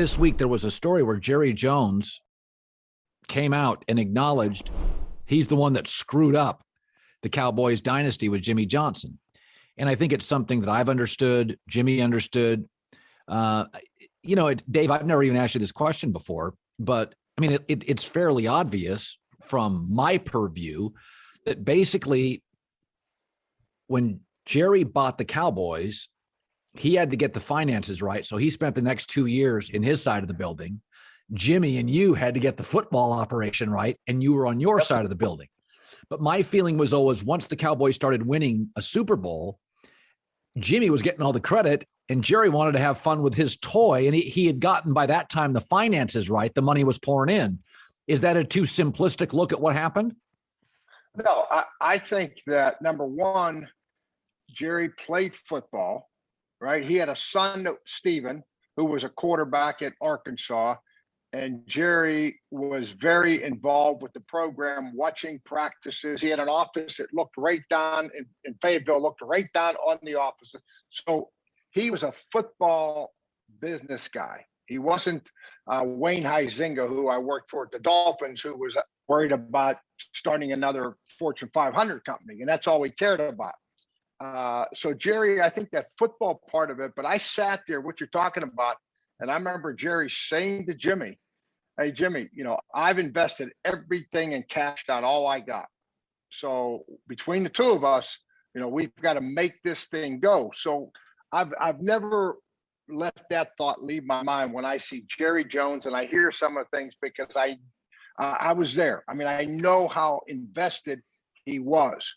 This week, there was a story where Jerry Jones came out and acknowledged he's the one that screwed up the Cowboys Dynasty with Jimmy Johnson. And I think it's something that I've understood, Jimmy understood. Dave, I've never even asked you this question before, but I mean, it's fairly obvious from my purview that basically when Jerry bought the Cowboys, he had to get the finances right. So he spent the next 2 years in his side of the building. Jimmy and you had to get the football operation right, and you were on your side of the building. But my feeling was always once the Cowboys started winning a Super Bowl, Jimmy was getting all the credit, and Jerry wanted to have fun with his toy, and he had gotten by that time the finances right. The money was pouring in. Is that a too simplistic look at what happened? No, I think that number one, Jerry played football, right? He had a son, Steven, who was a quarterback at Arkansas. And Jerry was very involved with the program, watching practices. He had an office that looked right down in Fayetteville, looked right down on the office. So he was a football business guy. He wasn't Wayne Huizenga, who I worked for at the Dolphins, who was worried about starting another Fortune 500 company. And that's all he cared about. So Jerry, I think that football part of it, but I sat there, what you're talking about, and I remember Jerry saying to Jimmy, "Hey, Jimmy, I've invested everything and cashed out all I got. So between the two of us, we've got to make this thing go." So I've never let that thought leave my mind when I see Jerry Jones and I hear some of the things, because I was there. I mean, I know how invested he was.